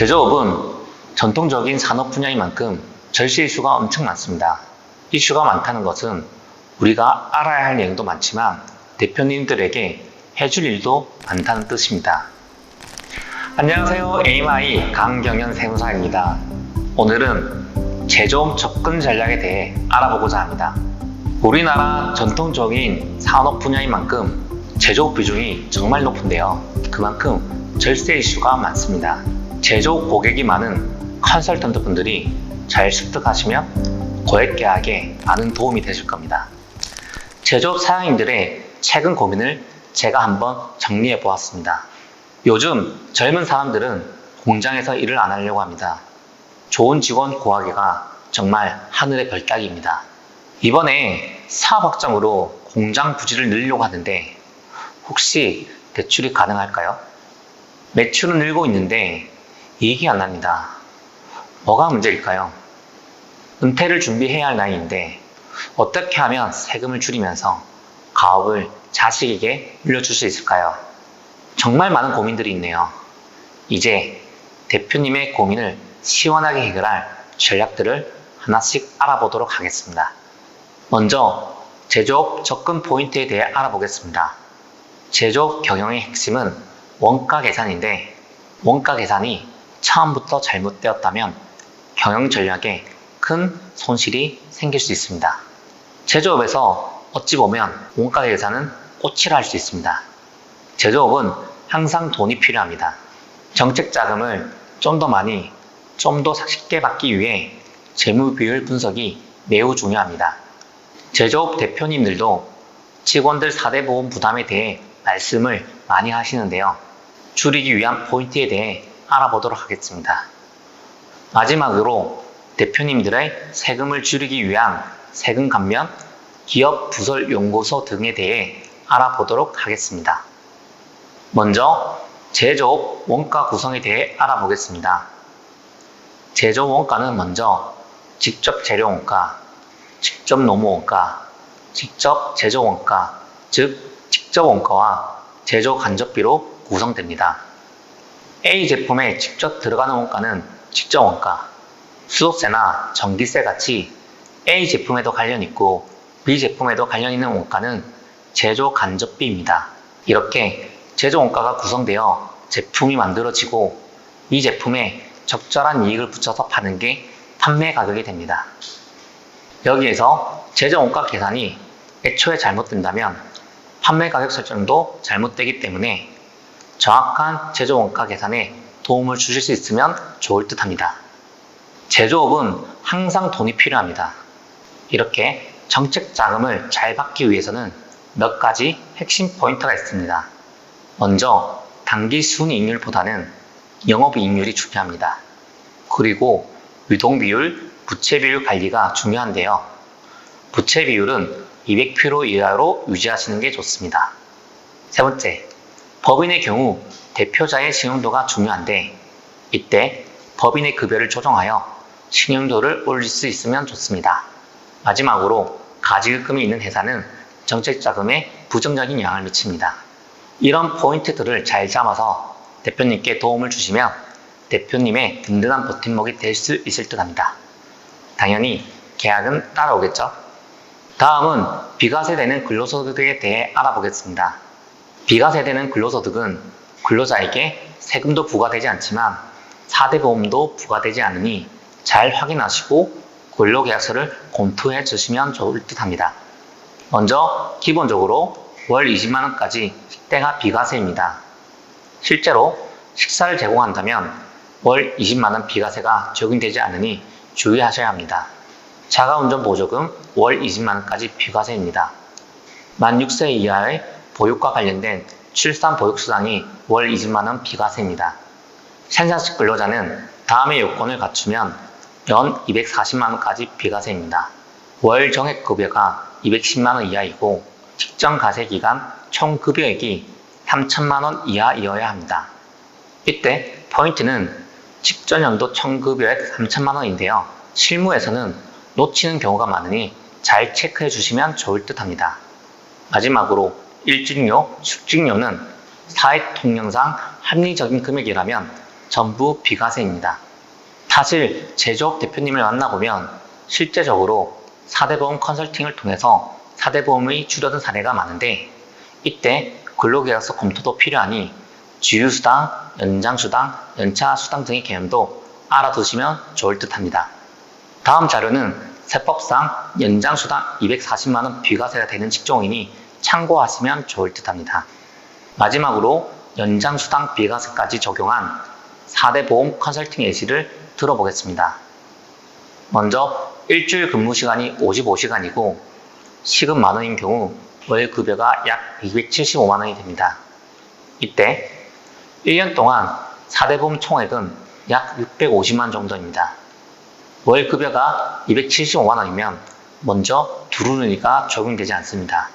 제조업은 전통적인 산업 분야인 만큼 절세 이슈가 엄청 많습니다. 이슈가 많다는 것은 우리가 알아야 할 내용도 많지만 대표님들에게 해줄 일도 많다는 뜻입니다. 안녕하세요. AMI 강경현 세무사입니다. 오늘은 제조업 접근 전략에 대해 알아보고자 합니다. 우리나라 전통적인 산업 분야인 만큼 제조업 비중이 정말 높은데요. 그만큼 절세 이슈가 많습니다. 제조업 고객이 많은 컨설턴트 분들이 잘 습득하시면 고액 계약에 많은 도움이 되실 겁니다. 제조업 사장님들의 최근 고민을 제가 한번 정리해 보았습니다. 요즘 젊은 사람들은 공장에서 일을 안 하려고 합니다. 좋은 직원 구하기가 정말 하늘의 별따기입니다. 이번에 사업 확장으로 공장 부지를 늘리려고 하는데 혹시 대출이 가능할까요? 매출은 늘고 있는데 이익이 안 납니다. 뭐가 문제일까요? 은퇴를 준비해야 할 나이인데 어떻게 하면 세금을 줄이면서 가업을 자식에게 물려줄 수 있을까요? 정말 많은 고민들이 있네요. 이제 대표님의 고민을 시원하게 해결할 전략들을 하나씩 알아보도록 하겠습니다. 먼저 제조업 접근 포인트에 대해 알아보겠습니다. 제조업 경영의 핵심은 원가 계산인데 원가 계산이 처음부터 잘못되었다면 경영 전략에 큰 손실이 생길 수 있습니다. 제조업에서 어찌 보면 원가 계산은 꼬치라 할 수 있습니다. 제조업은 항상 돈이 필요합니다. 정책 자금을 좀 더 많이, 좀 더 쉽게 받기 위해 재무 비율 분석이 매우 중요합니다. 제조업 대표님들도 직원들 4대 보험 부담에 대해 말씀을 많이 하시는데요. 줄이기 위한 포인트에 대해 알아보도록 하겠습니다. 마지막으로 대표님들의 세금을 줄이기 위한 세금 감면, 기업 부설 연구소 등에 대해 알아보도록 하겠습니다. 먼저 제조업 원가 구성에 대해 알아보겠습니다. 제조업 원가는 먼저 직접 재료 원가, 직접 노무 원가, 직접 제조 원가, 즉 직접 원가와 제조 간접비로 구성됩니다. A 제품에 직접 들어가는 원가는 직접 원가, 수도세나 전기세 같이 A 제품에도 관련 있고 B 제품에도 관련 있는 원가는 제조 간접비입니다. 이렇게 제조 원가가 구성되어 제품이 만들어지고 이 제품에 적절한 이익을 붙여서 파는 게 판매 가격이 됩니다. 여기에서 제조 원가 계산이 애초에 잘못된다면 판매 가격 설정도 잘못되기 때문에 정확한 제조 원가 계산에 도움을 주실 수 있으면 좋을 듯 합니다. 제조업은 항상 돈이 필요합니다. 이렇게 정책 자금을 잘 받기 위해서는 몇 가지 핵심 포인트가 있습니다. 먼저 단기 순이익률보다는 영업이익률이 중요합니다. 그리고 유동비율, 부채비율 관리가 중요한데요. 부채비율은 200% 이하로 유지하시는 게 좋습니다. 세 번째, 법인의 경우 대표자의 신용도가 중요한데 이때 법인의 급여를 조정하여 신용도를 올릴 수 있으면 좋습니다. 마지막으로 가지급금이 있는 회사는 정책자금에 부정적인 영향을 미칩니다. 이런 포인트들을 잘 잡아서 대표님께 도움을 주시면 대표님의 든든한 버팀목이 될 수 있을 듯 합니다. 당연히 계약은 따라오겠죠? 다음은 비과세되는 근로소득에 대해 알아보겠습니다. 비과세되는 근로소득은 근로자에게 세금도 부과되지 않지만 4대 보험도 부과되지 않으니 잘 확인하시고 근로계약서를 검토해 주시면 좋을 듯 합니다. 먼저 기본적으로 월 20만원까지 식대가 비과세입니다. 실제로 식사를 제공한다면 월 20만원 비과세가 적용되지 않으니 주의하셔야 합니다. 자가운전 보조금 월 20만원까지 비과세입니다. 만 6세 이하의 보육과 관련된 출산 보육수당이 월 20만원 비과세입니다. 생산식 근로자는 다음의 요건을 갖추면 연 240만원까지 비과세입니다. 월 정액급여가 210만원 이하이고 직전 가세기간 총 급여액이 3천만원 이하이어야 합니다. 이때 포인트는 직전 연도 총 급여액 3천만원인데요. 실무에서는 놓치는 경우가 많으니 잘 체크해 주시면 좋을 듯 합니다. 마지막으로 일진료, 숙직료는 사회 통념상 합리적인 금액이라면 전부 비과세입니다. 사실 제조업 대표님을 만나보면 실제적으로 4대 보험 컨설팅을 통해서 4대 보험이 줄어든 사례가 많은데, 이때 근로계약서 검토도 필요하니 주휴수당, 연장수당, 연차수당 등의 개념도 알아두시면 좋을 듯 합니다. 다음 자료는 세법상 연장수당 240만원 비과세가 되는 직종이니 참고하시면 좋을 듯 합니다. 마지막으로 연장수당 비과세까지 적용한 4대 보험 컨설팅 예시를 들어보겠습니다. 먼저 일주일 근무시간이 55시간이고 시급 만원인 경우 월 급여가 약 275만원이 됩니다. 이때 1년 동안 4대 보험 총액은 약 650만 정도입니다. 월 급여가 275만원이면 먼저 두루누리가 적용되지 않습니다.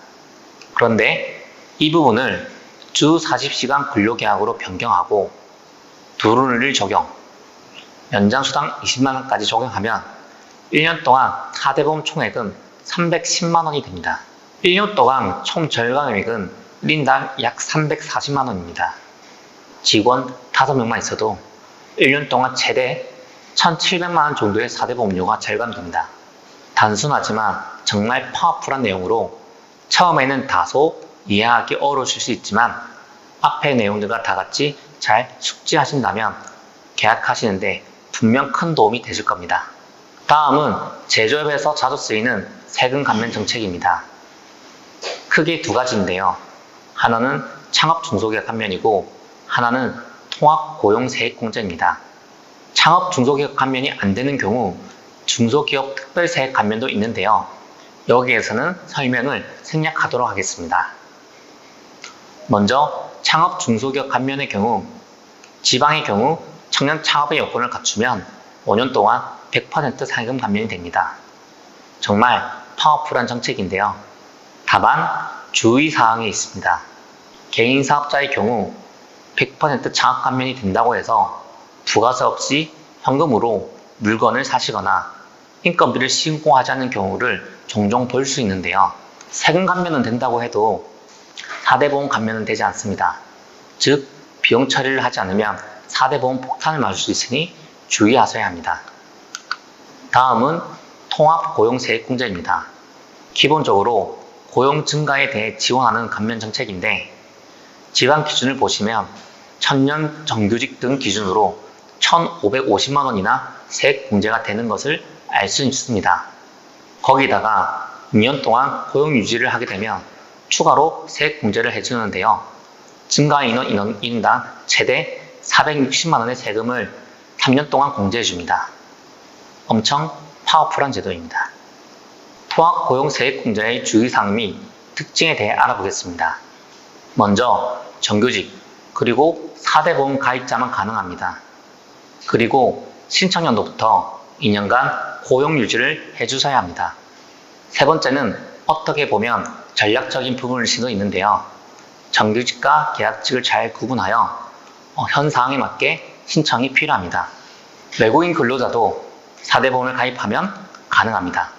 그런데 이 부분을 주 40시간 근로계약으로 변경하고 두루누리를 적용, 연장수당 20만원까지 적용하면 1년 동안 4대 보험 총액은 310만원이 됩니다. 1년 동안 총 절감액은 1인당 약 340만원입니다. 직원 5명만 있어도 1년 동안 최대 1,700만원 정도의 4대 보험료가 절감됩니다. 단순하지만 정말 파워풀한 내용으로 처음에는 다소 이해하기 어려우실 수 있지만 앞의 내용들과 다같이 잘 숙지하신다면 계약하시는데 분명 큰 도움이 되실 겁니다. 다음은 제조업에서 자주 쓰이는 세금 감면 정책입니다. 크게 두 가지인데요. 하나는 창업 중소기업 감면이고 하나는 통합 고용세액공제입니다. 창업 중소기업 감면이 안 되는 경우 중소기업 특별세액 감면도 있는데요. 여기에서는 설명을 생략하도록 하겠습니다. 먼저 창업 중소기업 감면의 경우 지방의 경우 청년 창업의 여건을 갖추면 5년 동안 100% 상여금 감면이 됩니다. 정말 파워풀한 정책인데요. 다만 주의사항이 있습니다. 개인 사업자의 경우 100% 창업 감면이 된다고 해서 부가세 없이 현금으로 물건을 사시거나 인건비를 신고하지 않는 경우를 종종 볼 수 있는데요. 세금 감면은 된다고 해도 4대 보험 감면은 되지 않습니다. 즉 비용 처리를 하지 않으면 4대 보험 폭탄을 맞을 수 있으니 주의하셔야 합니다. 다음은 통합 고용세액공제입니다. 기본적으로 고용 증가에 대해 지원하는 감면 정책인데 지방 기준을 보시면 천년 정규직 등 기준으로 1,550만원이나 세액 공제가 되는 것을 알 수 있습니다. 거기다가 2년 동안 고용 유지를 하게 되면 추가로 세액 공제를 해주는데요. 증가 인원당 최대 460만원의 세금을 3년 동안 공제해줍니다. 엄청 파워풀한 제도입니다. 통합 고용세액 공제의 주의사항 및 특징에 대해 알아보겠습니다. 먼저 정규직 그리고 4대 보험 가입자만 가능합니다. 그리고 신청연도부터 2년간 고용 유지를 해주셔야 합니다. 세 번째는 어떻게 보면 전략적인 부분일 수도 있는데요. 정규직과 계약직을 잘 구분하여 현 상황에 맞게 신청이 필요합니다. 외국인 근로자도 4대 보험을 가입하면 가능합니다.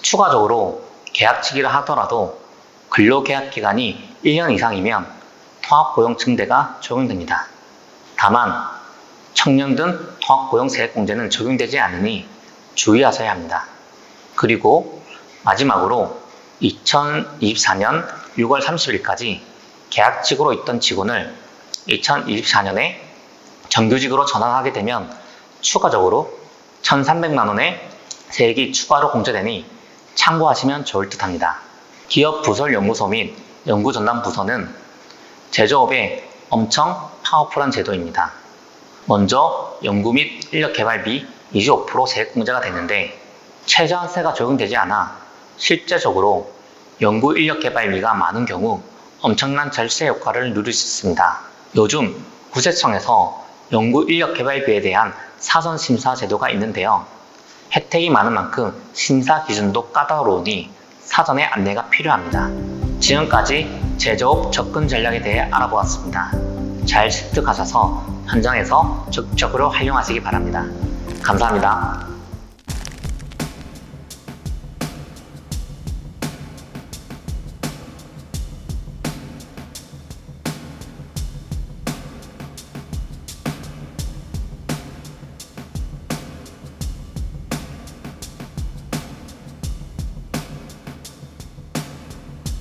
추가적으로 계약직이라 하더라도 근로계약 기간이 1년 이상이면 통합고용 증대가 적용됩니다. 다만 청년 등 통합고용세액공제는 적용되지 않으니 주의하셔야 합니다. 그리고 마지막으로 2024년 6월 30일까지 계약직으로 있던 직원을 2024년에 정규직으로 전환하게 되면 추가적으로 1,300만원의 세액이 추가로 공제되니 참고하시면 좋을 듯 합니다. 기업부설연구소 및 연구전담부서는 제조업의 엄청 파워풀한 제도입니다. 먼저 연구 및 인력개발비 25% 세액 공제가 되는데 최저한세가 적용되지 않아 실제적으로 연구 인력개발비가 많은 경우 엄청난 절세 효과를 누릴 수 있습니다. 요즘 구세청에서 연구 인력개발비에 대한 사전심사 제도가 있는데요. 혜택이 많은 만큼 심사 기준도 까다로우니 사전에 안내가 필요합니다. 지금까지 제조업 접근 전략에 대해 알아보았습니다. 잘 습득하셔서 현장에서 적극적으로 활용하시기 바랍니다. 감사합니다.